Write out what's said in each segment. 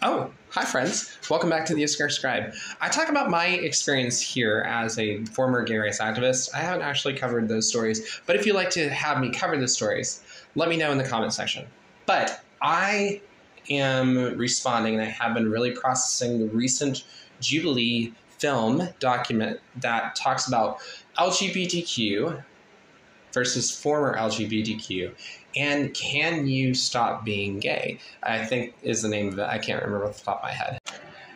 Oh, hi friends. Welcome back to the YissakarScribe. I talk about my experience here as a former gay rights activist. I haven't actually covered those stories, but if you'd like to have me cover the stories, let me know in the comment section. But I am responding, and I have been really processing the recent Jubilee film document that talks about LGBTQ versus former LGBTQ, and Can You Stop Being Gay? I think is the name of it. I can't remember off the top of my head.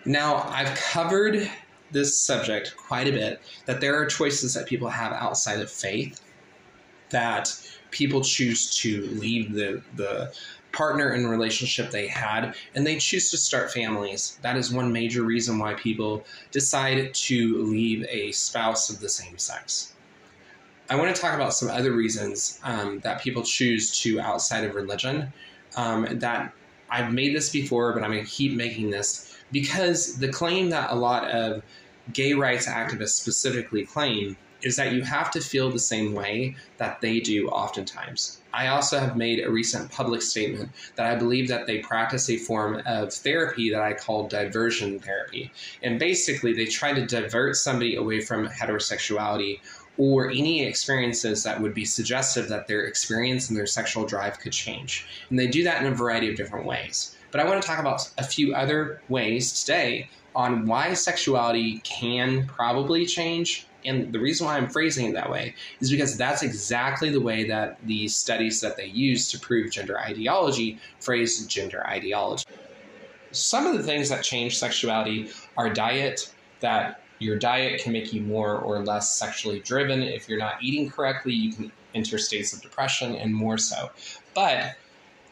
Now, I've covered this subject quite a bit, that there are choices that people have outside of faith, that people choose to leave the partner and relationship they had, and they choose to start families. That is one major reason why people decide to leave a spouse of the same sex. I want to talk about some other reasons that people choose to outside of religion. That I've made this before, but I'm going to keep making this because the claim that a lot of gay rights activists specifically claim is that you have to feel the same way that they do oftentimes. I also have made a recent public statement that I believe that they practice a form of therapy that I call diversion therapy. And basically, they try to divert somebody away from heterosexuality or any experiences that would be suggestive that their experience and their sexual drive could change. And they do that in a variety of different ways. But I want to talk about a few other ways today on why sexuality can probably change. And the reason why I'm phrasing it that way is because that's exactly the way that the studies that they use to prove gender ideology phrase gender ideology. Some of the things that change sexuality are diet, that your diet can make you more or less sexually driven. If you're not eating correctly, you can enter states of depression and more so. But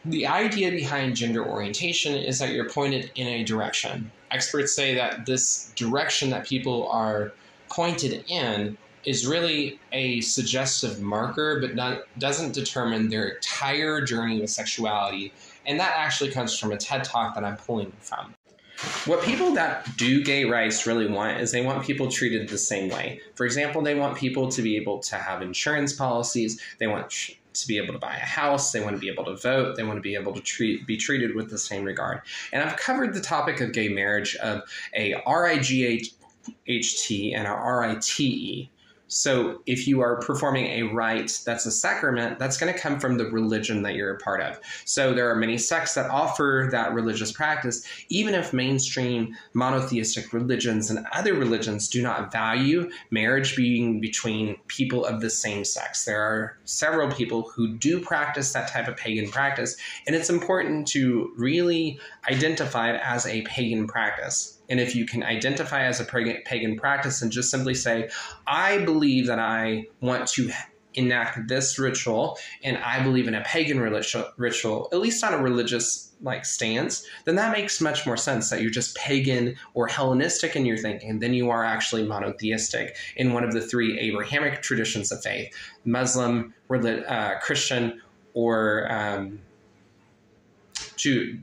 the idea behind gender orientation is that you're pointed in a direction. Experts say that this direction that people are pointed in is really a suggestive marker, but doesn't determine their entire journey with sexuality. And that actually comes from a TED Talk that I'm pulling from. What people that do gay rights really want is they want people treated the same way. For example, they want people to be able to have insurance policies. They want to be able to buy a house. They want to be able to vote. They want to be able to be treated with the same regard. And I've covered the topic of gay marriage of a RIGHT and a RITE. So if you are performing a rite that's a sacrament, that's going to come from the religion that you're a part of. So there are many sects that offer that religious practice, even if mainstream monotheistic religions and other religions do not value marriage being between people of the same sex. There are several people who do practice that type of pagan practice, and it's important to really identify it as a pagan practice. And if you can identify as a pagan practice and just simply say, I believe that I want to enact this ritual and I believe in a pagan ritual, at least on a religious stance, then that makes much more sense that you're just pagan or Hellenistic in your thinking than you are actually monotheistic in one of the three Abrahamic traditions of faith, Muslim, Christian, or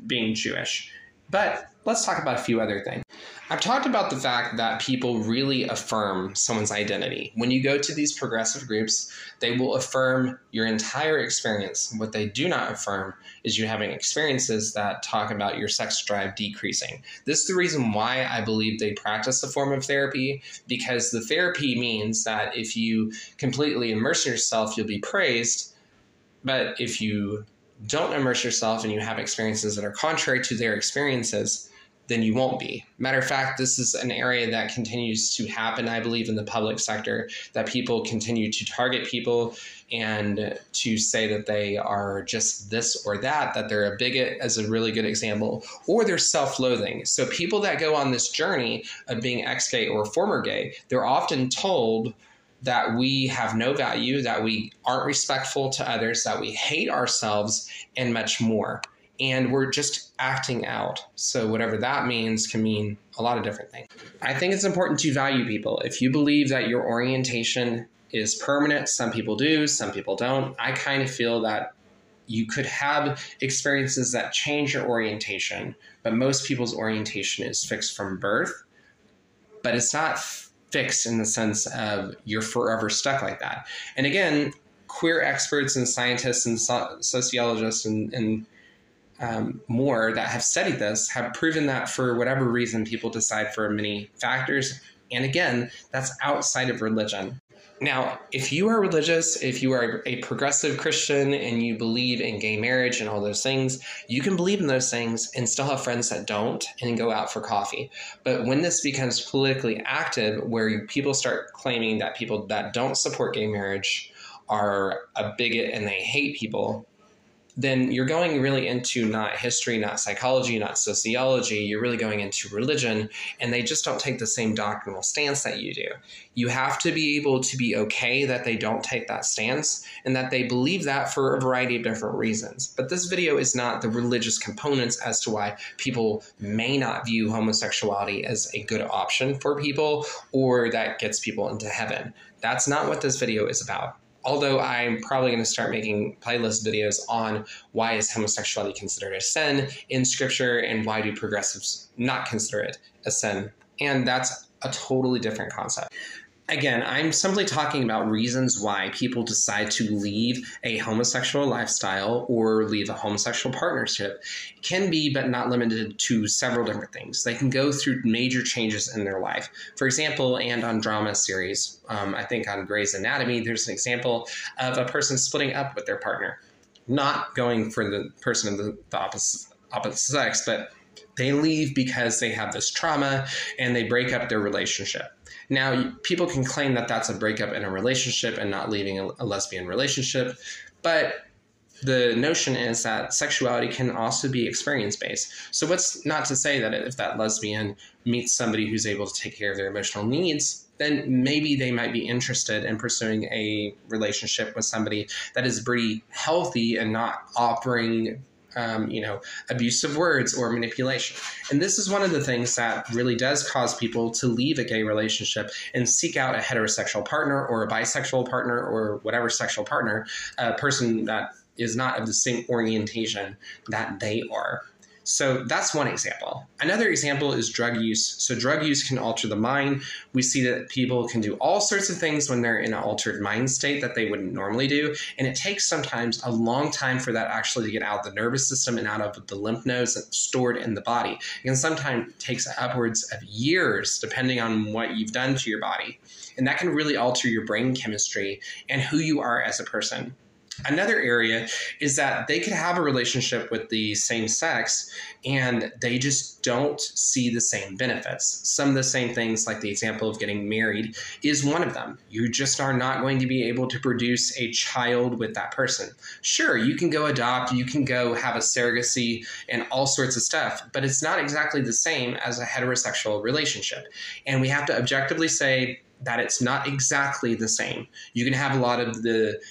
being Jewish. But let's talk about a few other things. I've talked about the fact that people really affirm someone's identity. When you go to these progressive groups, they will affirm your entire experience. What they do not affirm is you having experiences that talk about your sex drive decreasing. This is the reason why I believe they practice a form of therapy, because the therapy means that if you completely immerse yourself, you'll be praised. But if you don't immerse yourself and you have experiences that are contrary to their experiences, then you won't be. Matter of fact, this is an area that continues to happen, I believe, in the public sector, that people continue to target people and to say that they are just this or that they're a bigot as a really good example, or they're self-loathing. So people that go on this journey of being ex-gay or former gay, they're often told that we have no value, that we aren't respectful to others, that we hate ourselves, and much more. And we're just acting out. So whatever that means can mean a lot of different things. I think it's important to value people. If you believe that your orientation is permanent, some people do, some people don't. I kind of feel that you could have experiences that change your orientation, but most people's orientation is fixed from birth. But it's not fixed in the sense of you're forever stuck like that. And again, queer experts and scientists and sociologists and more that have studied this have proven that for whatever reason, people decide for many factors. And again, that's outside of religion. Now, if you are religious, if you are a progressive Christian and you believe in gay marriage and all those things, you can believe in those things and still have friends that don't and go out for coffee. But when this becomes politically active, where people start claiming that people that don't support gay marriage are a bigot and they hate people, then you're going really into not history, not psychology, not sociology. You're really going into religion, and they just don't take the same doctrinal stance that you do. You have to be able to be okay that they don't take that stance and that they believe that for a variety of different reasons. But this video is not the religious components as to why people may not view homosexuality as a good option for people or that gets people into heaven. That's not what this video is about. Although I'm probably going to start making playlist videos on why is homosexuality considered a sin in scripture and why do progressives not consider it a sin. And that's a totally different concept. Again, I'm simply talking about reasons why people decide to leave a homosexual lifestyle or leave a homosexual partnership. It can be, but not limited to, several different things. They can go through major changes in their life. For example, and on drama series, I think on Grey's Anatomy, there's an example of a person splitting up with their partner. Not going for the person of the opposite sex, but they leave because they have this trauma and they break up their relationship. Now, people can claim that that's a breakup in a relationship and not leaving a lesbian relationship, but the notion is that sexuality can also be experience-based. So what's not to say that if that lesbian meets somebody who's able to take care of their emotional needs, then maybe they might be interested in pursuing a relationship with somebody that is pretty healthy and not offering abusive words or manipulation. And this is one of the things that really does cause people to leave a gay relationship and seek out a heterosexual partner or a bisexual partner or whatever sexual partner, a person that is not of the same orientation that they are. So that's one example. Another example is drug use. So drug use can alter the mind. We see that people can do all sorts of things when they're in an altered mind state that they wouldn't normally do. And it takes sometimes a long time for that actually to get out of the nervous system and out of the lymph nodes and stored in the body. And sometimes it takes upwards of years depending on what you've done to your body. And that can really alter your brain chemistry and who you are as a person. Another area is that they could have a relationship with the same sex and they just don't see the same benefits. Some of the same things, like the example of getting married, is one of them. You just are not going to be able to produce a child with that person. Sure, you can go adopt, you can go have a surrogacy and all sorts of stuff, but it's not exactly the same as a heterosexual relationship. And we have to objectively say that it's not exactly the same. You can have a lot of the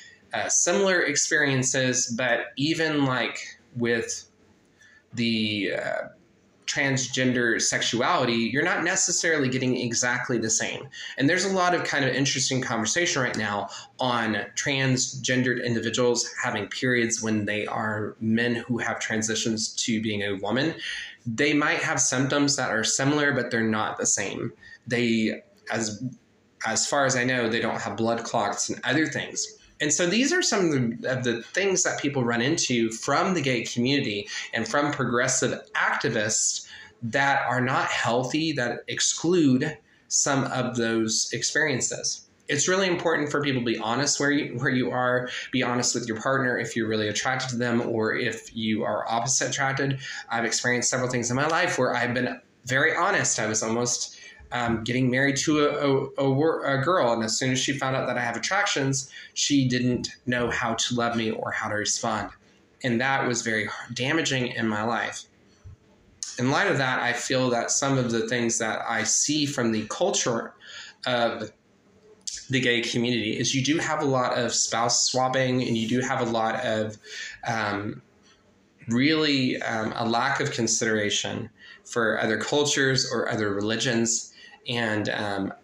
similar experiences, but even like with the transgender sexuality, you're not necessarily getting exactly the same. And there's a lot of kind of interesting conversation right now on transgendered individuals having periods when they are men who have transitions to being a woman. They might have symptoms that are similar, but they're not the same. They, as far as I know, they don't have blood clots and other things. And so these are some of the things that people run into from the gay community and from progressive activists that are not healthy, that exclude some of those experiences. It's really important for people to be honest where you are, be honest with your partner if you're really attracted to them or if you are opposite attracted. I've experienced several things in my life where I've been very honest. I was almost getting married to a girl, and as soon as she found out that I have attractions, she didn't know how to love me or how to respond. And that was very damaging in my life. In light of that, I feel that some of the things that I see from the culture of the gay community is you do have a lot of spouse swapping, and you do have a lot of really a lack of consideration for other cultures or other religions. and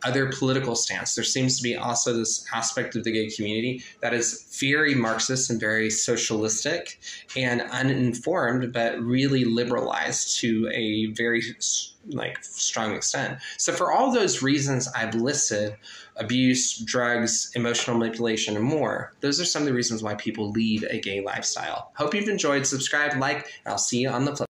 other political stance. There seems to be also this aspect of the gay community that is very Marxist and very socialistic and uninformed, but really liberalized to a very strong extent. So for all those reasons I've listed, abuse, drugs, emotional manipulation, and more, those are some of the reasons why people lead a gay lifestyle. Hope you've enjoyed. Subscribe, like, and I'll see you on the flip.